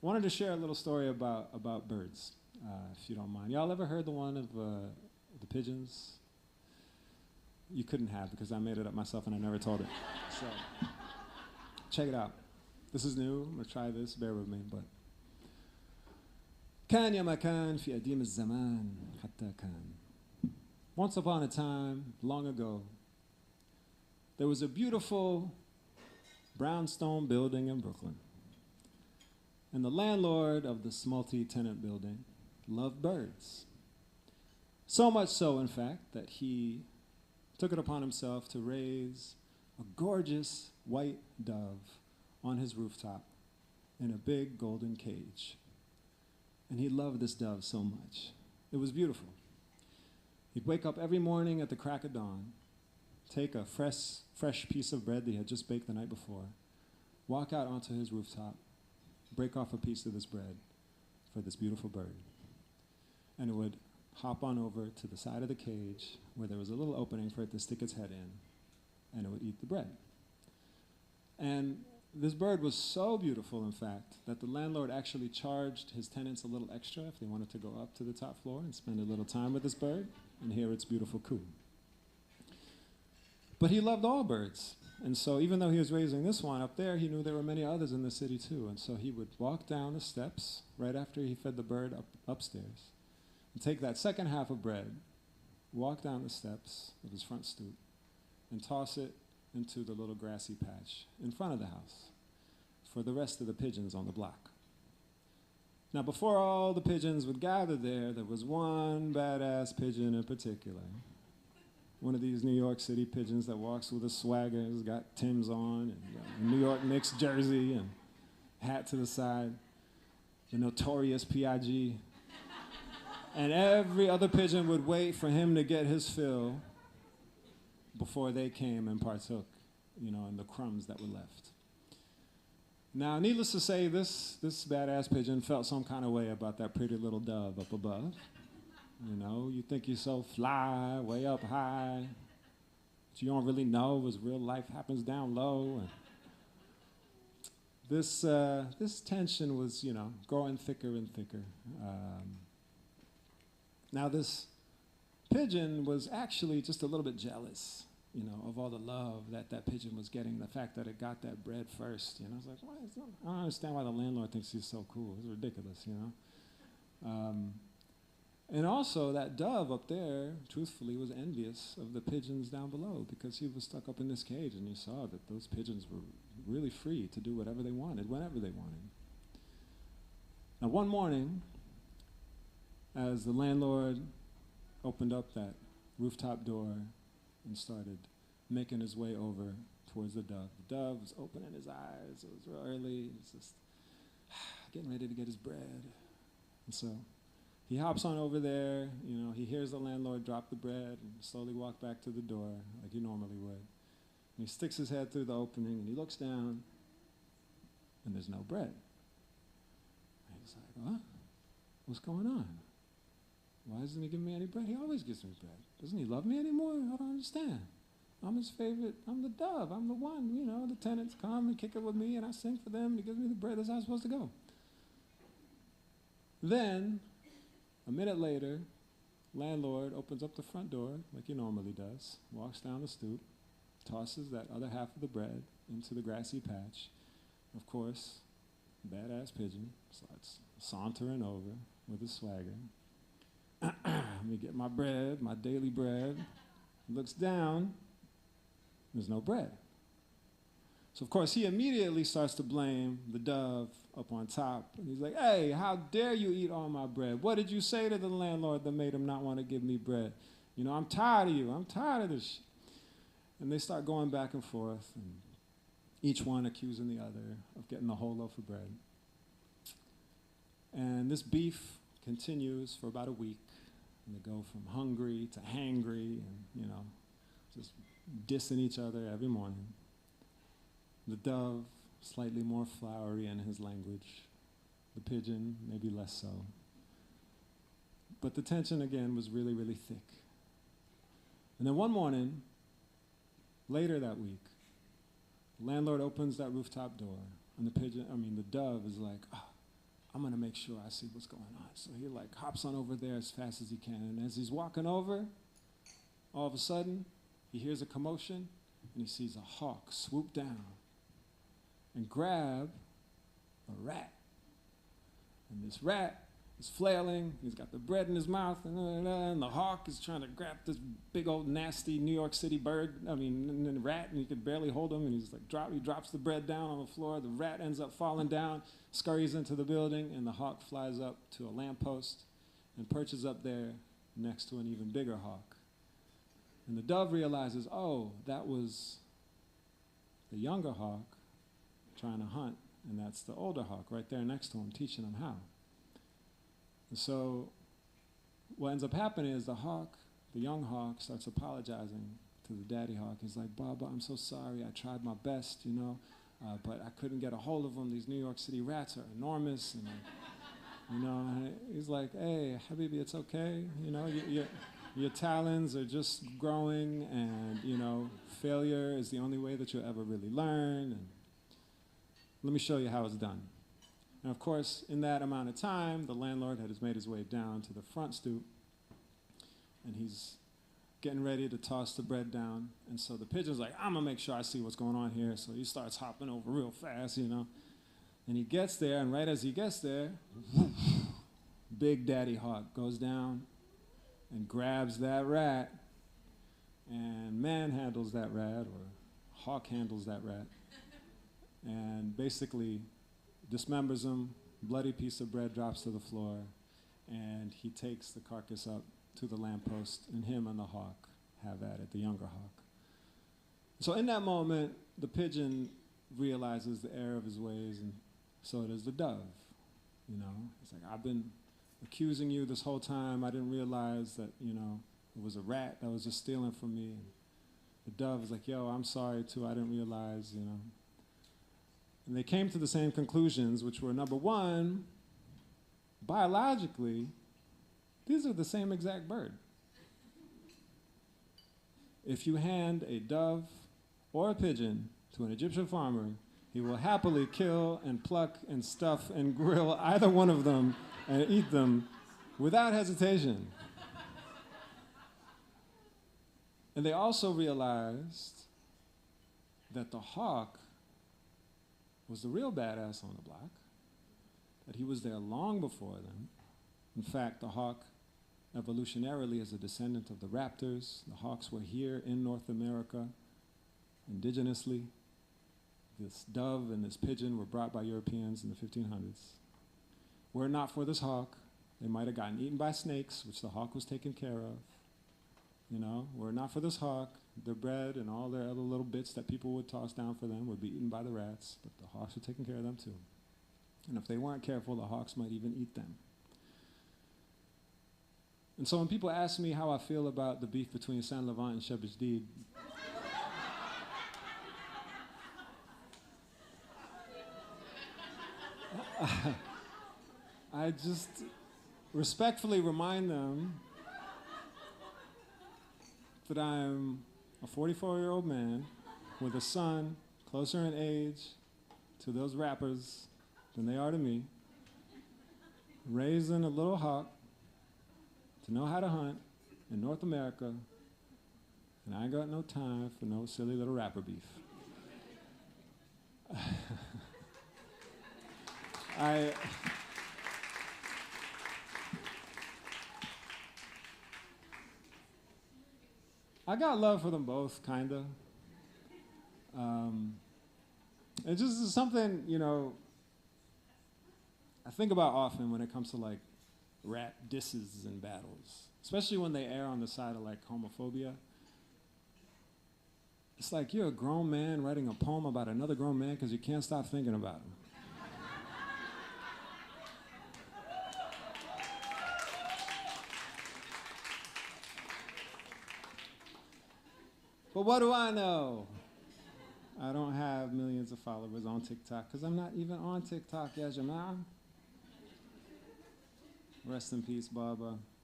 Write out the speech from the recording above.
Wanted to share a little story about birds, if you don't mind. Y'all ever heard the one of the pigeons? You couldn't have because I made it up myself and I never told it. So check it out. This is new. I'm gonna try this. Bear with me. But كان يا مكان في قديم الزمان حتى كان. Once upon a time, long ago, there was a beautiful brownstone building in Brooklyn. And the landlord of this multi-tenant building loved birds. So much so, in fact, that he took it upon himself to raise a gorgeous white dove on his rooftop in a big golden cage. And he loved this dove so much. It was beautiful. He'd wake up every morning at the crack of dawn, take a fresh piece of bread that he had just baked the night before, walk out onto his rooftop, break off a piece of this bread for this beautiful bird. And it would hop on over to the side of the cage where there was a little opening for it to stick its head in, and it would eat the bread. And this bird was so beautiful, in fact, that the landlord actually charged his tenants a little extra if they wanted to go up to the top floor and spend a little time with this bird and hear its beautiful coo. But he loved all birds. And so even though he was raising this one up there, he knew there were many others in the city too. And so he would walk down the steps right after he fed the bird upstairs and take that second half of bread, walk down the steps of his front stoop, and toss it into the little grassy patch in front of the house for the rest of the pigeons on the block. Now, before all the pigeons would gather there was one badass pigeon in particular. One of these New York City pigeons that walks with a swagger, has got Tim's on, and a New York Knicks jersey, and hat to the side, the notorious P.I.G. And every other pigeon would wait for him to get his fill before they came and partook, in the crumbs that were left. Now, needless to say, this badass pigeon felt some kind of way about that pretty little dove up above. You think you're so fly, way up high, but you don't really know as real life happens down low. And this tension was, growing thicker and thicker. Now this pigeon was actually just a little bit jealous, of all the love that pigeon was getting, the fact that it got that bread first. I was like, why is that? I don't understand why the landlord thinks he's so cool. It's ridiculous, And also, that dove up there, truthfully, was envious of the pigeons down below because he was stuck up in this cage, and he saw that those pigeons were really free to do whatever they wanted, whenever they wanted. Now, one morning, as the landlord opened up that rooftop door and started making his way over towards the dove was opening his eyes. It was real early. He was just getting ready to get his bread. And so he hops on over there, he hears the landlord drop the bread and slowly walk back to the door like he normally would. And he sticks his head through the opening and he looks down and there's no bread. And he's like, what? What's going on? Why isn't he giving me any bread? He always gives me bread. Doesn't he love me anymore? I don't understand. I'm his favorite. I'm the dove. I'm the one, the tenants come and kick it with me and I sing for them and he gives me the bread. That's how it's supposed to go. Then, a minute later, landlord opens up the front door like he normally does, walks down the stoop, tosses that other half of the bread into the grassy patch. Of course, badass pigeon starts sauntering over with his swagger. Let me get my bread, my daily bread. Looks down, there's no bread. So, of course, he immediately starts to blame the dove up on top. And he's like, hey, how dare you eat all my bread? What did you say to the landlord that made him not want to give me bread? I'm tired of you. I'm tired of this shit. And they start going back and forth, and each one accusing the other of getting the whole loaf of bread. And this beef continues for about a week. And they go from hungry to hangry and, just dissing each other every morning. The dove, slightly more flowery in his language. The pigeon, maybe less so. But the tension, again, was really, really thick. And then one morning, later that week, the landlord opens that rooftop door, and the dove is like, oh, I'm gonna make sure I see what's going on. So he like hops on over there as fast as he can. And as he's walking over, all of a sudden, he hears a commotion and he sees a hawk swoop down and grab a rat. And this rat is flailing, he's got the bread in his mouth, and the hawk is trying to grab this big old nasty New York City bird, rat, and he could barely hold him, and he's like, he drops the bread down on the floor, the rat ends up falling down, scurries into the building, and the hawk flies up to a lamppost and perches up there next to an even bigger hawk. And the dove realizes, oh, that was the younger hawk trying to hunt, and that's the older hawk right there next to him, teaching him how. And so what ends up happening is the young hawk, starts apologizing to the daddy hawk. He's like, Baba, I'm so sorry. I tried my best, but I couldn't get a hold of them. These New York City rats are enormous. And, and he's like, hey, Habibi, it's okay. Your talons are just growing, and, failure is the only way that you'll ever really learn. And let me show you how it's done. And of course, in that amount of time, the landlord had made his way down to the front stoop, and he's getting ready to toss the bread down. And so the pigeon's like, I'm gonna make sure I see what's going on here. So he starts hopping over real fast, And he gets there, and right as he gets there, whoosh, big daddy hawk goes down and grabs that rat and manhandles that rat, or hawk handles that rat, and basically dismembers him, bloody piece of bread drops to the floor, and he takes the carcass up to the lamppost, and him and the hawk have at it, the younger hawk. So in that moment, the pigeon realizes the error of his ways, and so does the dove. It's like, I've been accusing you this whole time. I didn't realize that, it was a rat that was just stealing from me. And the dove is like, yo, I'm sorry too, I didn't realize, And they came to the same conclusions, which were, number one, biologically, these are the same exact bird. If you hand a dove or a pigeon to an Egyptian farmer, he will happily kill and pluck and stuff and grill either one of them and eat them without hesitation. And they also realized that the hawk was the real badass on the block, that he was there long before them. In fact, the hawk evolutionarily is a descendant of the raptors. The hawks were here in North America indigenously. This dove and this pigeon were brought by Europeans in the 1500s. Were it not for this hawk, they might have gotten eaten by snakes, which the hawk was taking care of. Were it not for this hawk, their bread and all their other little bits that people would toss down for them would be eaten by the rats, but the hawks were taking care of them too. And if they weren't careful, the hawks might even eat them. And so when people ask me how I feel about the beef between Saint Laurent and Shep Jdid, I just respectfully remind them that I'm a 44-year-old man with a son closer in age to those rappers than they are to me, raising a little hawk to know how to hunt in North America, and I ain't got no time for no silly little rapper beef. I got love for them both, kinda. It just is something, I think about often when it comes to like rap disses and battles, especially when they err on the side of like homophobia. It's like you're a grown man writing a poem about another grown man because you can't stop thinking about him. But what do I know? I don't have millions of followers on TikTok because I'm not even on TikTok, ya Jamaa. Rest in peace, Baba.